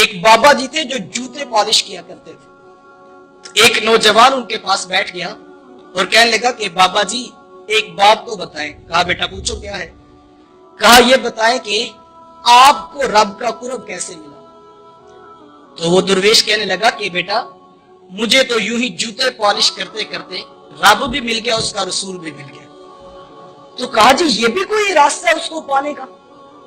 ایک بابا جی تھے جو جوتے پالش کیا کرتے تھے. ایک نوجوان ان کے پاس بیٹھ گیا اور کہنے لگا کہ بابا جی ایک بات تو بتائیں. کہا بیٹا پوچھو کیا ہے. کہا یہ بتائیں کہ آپ کو رب کا قرب کیسے ملا. تو وہ درویش کہنے لگا کہ بیٹا مجھے تو یوں ہی جوتے پالش کرتے کرتے رب بھی مل گیا, اس کا رسول بھی مل گیا. تو کہا جی یہ بھی کوئی راستہ ہے اس کو پانے کا.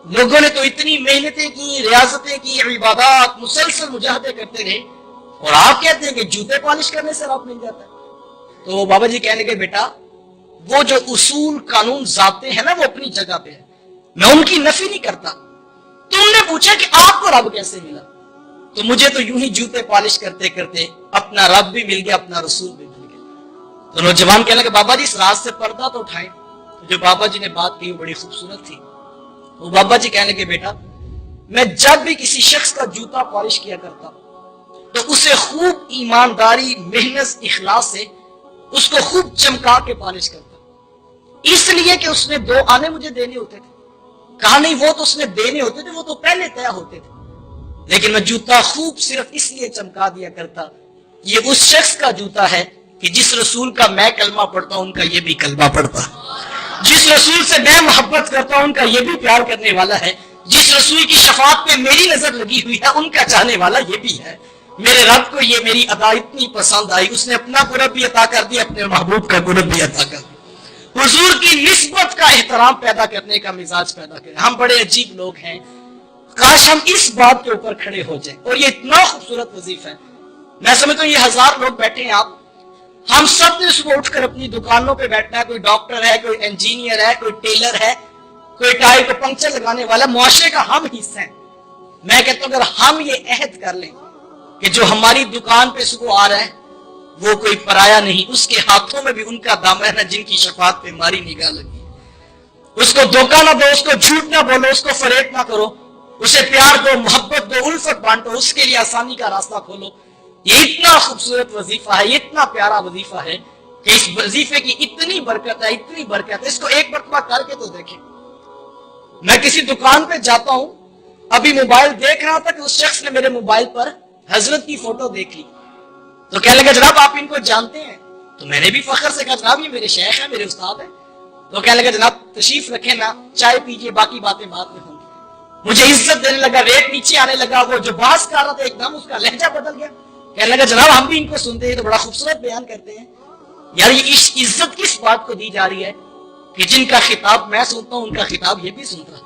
لوگوں نے تو اتنی محنتیں کی, ریاضتیں کی, عبادات, مسلسل مجاہدے کرتے رہے, اور آپ کہتے ہیں کہ جوتے پالش کرنے سے رب مل جاتا ہے. تو بابا جی کہنے لگے بیٹا وہ جو اصول قانون ضابطے ہیں نا وہ اپنی جگہ پہ ہے, میں ان کی نفی نہیں کرتا. تم نے پوچھا کہ آپ کو رب کیسے ملا, تو مجھے تو یوں ہی جوتے پالش کرتے کرتے اپنا رب بھی مل گیا, اپنا رسول بھی مل گیا. تو نوجوان کہنے لگے بابا جی اس راز سے پردہ تو اٹھائیں. جو بابا جی نے بات کی وہ بڑی خوبصورت تھی. وہ بابا جی کہنے لگے بیٹا میں جب بھی کسی شخص کا جوتا پالش کیا کرتا تو اسے خوب ایمانداری, محنت, اخلاص سے اس کو خوب چمکا کے پالش کرتا, اس لیے کہ اس نے 2 آنے مجھے دینے ہوتے تھے. کہا نہیں وہ تو اس نے دینے ہوتے تھے, وہ تو پہلے طے ہوتے تھے, لیکن میں جوتا خوب صرف اس لیے چمکا دیا کرتا یہ اس شخص کا جوتا ہے کہ جس رسول کا میں کلمہ پڑھتا ہوں ان کا یہ بھی کلمہ پڑھتا, جس رسول سے میں محبت کرتا ہوں ان کا یہ بھی پیار کرنے والا ہے, جس رسول کی شفاعت پہ میری نظر لگی ہوئی ہے ان کا چاہنے والا یہ بھی ہے. میرے رب کو یہ میری ادا اتنی پسند آئی, اس نے اپنا قرب بھی عطا کر دیا, اپنے محبوب کا قرب بھی عطا کر دیا. حضور کی نسبت کا احترام پیدا کرنے کا مزاج پیدا کریں. ہم بڑے عجیب لوگ ہیں, کاش ہم اس بات کے اوپر کھڑے ہو جائیں. اور یہ اتنا خوبصورت وظیفہ ہے, میں سمجھتا ہوں یہ 1000 لوگ بیٹھے ہیں, آپ ہم سب نے صبح اٹھ کر اپنی دکانوں پہ بیٹھنا ہے. کوئی ڈاکٹر ہے, کوئی انجینئر ہے, کوئی ٹیلر ہے, کوئی ٹائر کو پنکچر لگانے والا, معاشرے کا ہم حصہ ہیں. میں کہتا ہوں اگر ہم یہ عہد کر لیں کہ جو ہماری دکان پہ صبح آ رہا ہے وہ کوئی پرایا نہیں, اس کے ہاتھوں میں بھی ان کا دامن ہے جن کی شفاعت پہ ہماری نگاہ لگی. اس کو دھوکہ نہ دو, اس کو جھوٹ نہ بولو, اس کو فریب نہ کرو, اسے پیار دو, محبت دو, الفت بانٹو, اس کے لیے آسانی کا راستہ کھولو. یہ اتنا خوبصورت وظیفہ ہے, یہ اتنا پیارا وظیفہ ہے کہ اس وظیفے کی اتنی برکت ہے, اتنی برکت ہے. اس کو ایک مرتبہ کر کے تو دیکھیں. میں کسی دکان پہ جاتا ہوں, ابھی موبائل دیکھ رہا تھا کہ اس شخص نے میرے موبائل پر حضرت کی فوٹو دیکھ لی. تو کہنے لگا جناب آپ ان کو جانتے ہیں؟ تو میں نے بھی فخر سے کہا جناب یہ میرے شیخ ہیں, میرے استاد ہیں. تو کہنے لگا جناب تشریف رکھیں نا, چائے پیجئے, باقی باتیں بعد میں ہوں گی. مجھے عزت دینے لگا, ریٹ نیچے آنے لگا. وہ جو باز کر رہا تھا ایک دم اس کا لہجہ بدل گیا. کہنے لگا جناب ہم بھی ان کو سنتے ہیں, تو بڑا خوبصورت بیان کرتے ہیں. یار یہ عزت کس بات کو دی جا رہی ہے کہ جن کا خطاب میں سنتا ہوں ان کا خطاب یہ بھی سنتا ہے.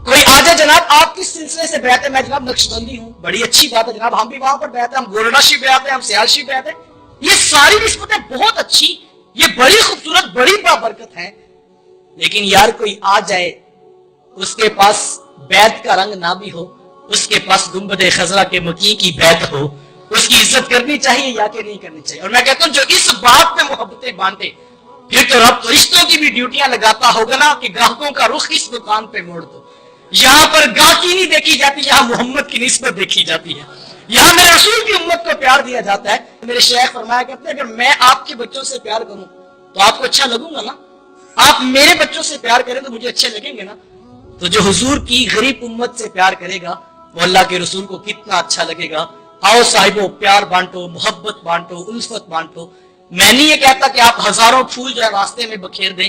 کوئی آ جائے جناب آپ کس سلسلے سے بیعت ہے, میں جناب نقشبندی ہوں, بڑی اچھی بات ہے جناب, ہم بھی وہاں پر بیعت ہے, ہم گولڈا شی بیعت ہے, ہم سیال شی بیعت ہے. یہ ساری نسبتیں بہت اچھی, یہ بڑی خوبصورت, بڑی بابرکت ہیں. لیکن یار کوئی آ جائے اس کے پاس بیعت کا رنگ نہ بھی ہو, اس کے پاس گنبد خضرا کے مکی کی بیعت ہو, اس کی عزت کرنی چاہیے یا کہ نہیں کرنی چاہیے. اور میں کہتا ہوں جو اس بات پہ محبتیں بانٹے پھر تو رب تو رشتوں کی بھی ڈیوٹیاں لگاتا ہوگا نا کہ گاہکوں کا رخ اس دکان پہ موڑ دو. یہاں پر گاہکی نہیں دیکھی جاتی, یہاں محمد کی نسبت دیکھی جاتی ہے, یہاں میرے رسول کی امت کو پیار دیا جاتا ہے. میرے شیخ فرمایا کرتے ہیں اگر میں آپ کے بچوں سے پیار کروں تو آپ کو اچھا لگوں گا نا, آپ میرے بچوں سے پیار کریں تو مجھے اچھے لگیں گے نا. تو جو حضور کی غریب امت سے پیار کرے گا وہ اللہ کے رسول کو کتنا اچھا لگے گا. آؤ صاحبو پیار بانٹو, محبت بانٹو, الفت بانٹو. میں نہیں یہ کہتا کہ آپ ہزاروں پھول جو ہے راستے میں بکھیر دیں,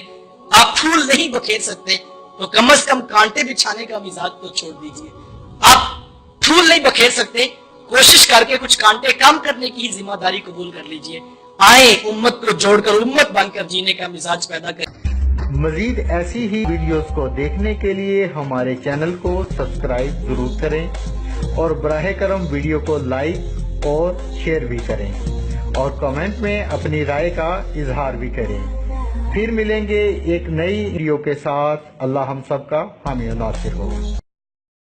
آپ پھول نہیں بکھیر سکتے تو کم از کم کانٹے بچھانے کا مزاج تو چھوڑ دیجئے. آپ پھول نہیں بکھیر سکتے, کوشش کر کے کچھ کانٹے کم کرنے کی ذمہ داری قبول کر لیجئے. آئیں امت کو جوڑ کر امت بن کر جینے کا مزاج پیدا کریں. مزید ایسی ہی ویڈیوز کو دیکھنے کے لیے ہمارے چینل کو سبسکرائب ضرور کریں اور براہ کرم ویڈیو کو لائک اور شیئر بھی کریں اور کمنٹ میں اپنی رائے کا اظہار بھی کریں. پھر ملیں گے ایک نئی ویڈیو کے ساتھ. اللہ ہم سب کا حامی و ناصر ہو.